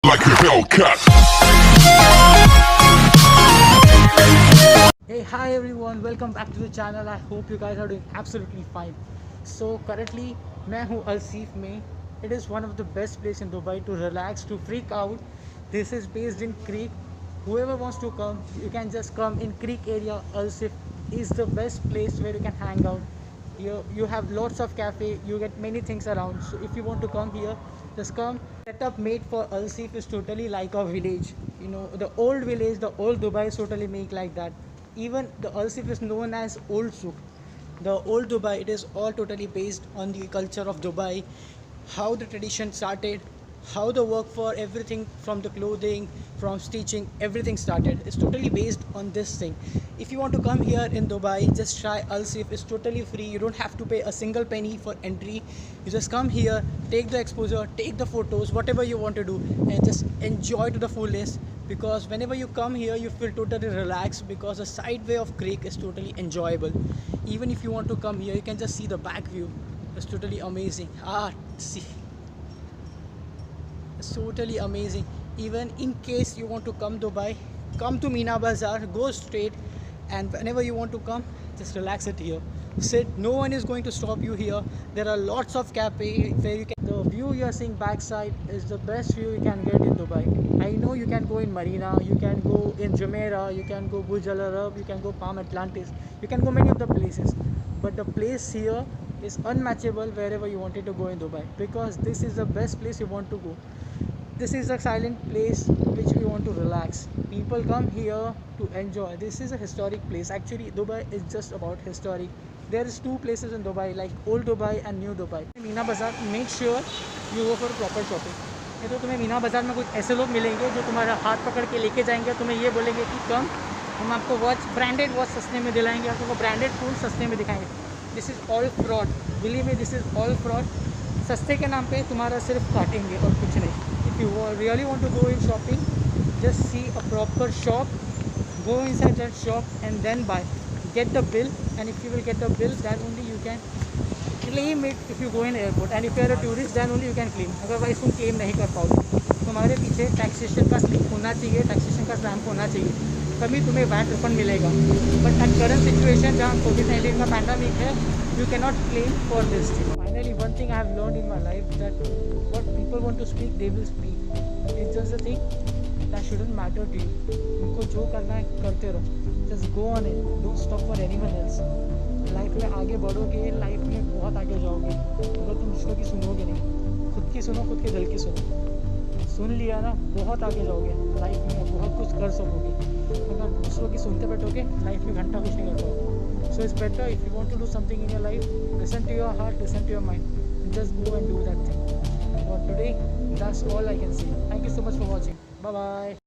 like a Hellcat. Hey, hi everyone, welcome back to the channel. I hope you guys are doing absolutely fine. So currently मैं हूँ अलसीफ में. It is one of the best place in Dubai to relax, to freak out. This is based in Creek. Whoever wants to come, you can just come in Creek area. Alsif is the best place where you can hang out. You have lots of cafe, you get many things around. So if you want to come here, just come. Setup made for Alsif is totally like a village. You know, the old village, the old Dubai is totally made like that. Even the Alsif is known as Old Souk. The old Dubai, it is all totally based on the culture of Dubai, how the tradition started, how the work for everything from the clothing, from stitching, everything started. It's totally based on this thing. If you want to come here in Dubai, just try Alsif. It's totally free. You don't have to pay a single penny for entry. You just come here, take the exposure, take the photos, whatever you want to do, and just enjoy to the fullest. Because whenever you come here, you feel totally relaxed because the side way of Creek is totally enjoyable. Even if you want to come here, you can just see the back view. It's totally amazing. See, it's totally amazing. Even in case you want to come Dubai, come to Mina Bazaar, go straight, and whenever you want to come, just relax it here. Sit, no one is going to stop you here. There are lots of cafe where you can. The view you are seeing backside is the best view you can get in Dubai. I know you can go in Marina, you can go in Jumeirah, you can go Burj Al Arab, you can go Palm Atlantis, you can go many of the places. But the place here is unmatchable wherever you wanted to go in Dubai, because this is the best place you want to go. This is a silent place which we want to relax. People come here to enjoy. This is a historic place. Actually, Dubai is just about historic. There is two places in Dubai, like Old Dubai and New Dubai. Meena बाज़ार, make sure you go for proper shopping. नहीं तो तुम्हें मीना बाज़ार में कुछ ऐसे लोग मिलेंगे जो तुम्हारा हाथ पकड़ के लेके जाएंगे, तुम्हें ये बोलेंगे कि कम, हम आपको वॉच, ब्रांडेड वॉच सस्ते में दिलाएंगे, आपको ब्रांडेड फूड सस्ते में दिखाएंगे. This is all fraud. Believe me, this is all fraud. सस्ते के नाम पे तुम्हारा सिर्फ काटेंगे और कुछ नहीं. If you really want to go in shopping, just see a proper shop, go inside that shop and then buy. Get the bill, and if you will get the bill, then only you can claim it if you go in airport. And if you are a tourist, then only you can claim. Otherwise तुम claim नहीं कर पाओगे. तुम्हारे पीछे taxation का slip होना चाहिए, taxation का स्टैम्प होना चाहिए, तभी तुम्हें वैट रिफंड मिलेगा. बट एट करंट सिचुएशन जहाँ कोविड-19 का पैंडमिक है, you cannot claim for this thing. Finally, one thing I have learned in my life, that what people want to speak, they will speak. It's just a thing that shouldn't matter to you. उनको जो करना है करते रहो. Just go on it. Don't stop for anyone else. Life में आगे बढ़ोगे, life में बहुत आगे जाओगे अगर तुम दूसरों की सुनोगे नहीं. खुद की सुनो, खुद के दिल की सुनो. सुन लिया ना, बहुत आगे जाओगे लाइफ में, बहुत कुछ कर सकोगे. अगर दूसरों की सुनते बैठोगे, लाइफ में घंटा कुछ नहीं कर पाओगे. So it's better, if you want to do something in your life, listen to your heart, listen to your mind, and just go and do that thing. For today, that's all I can say. Thank you so much for watching. Bye bye.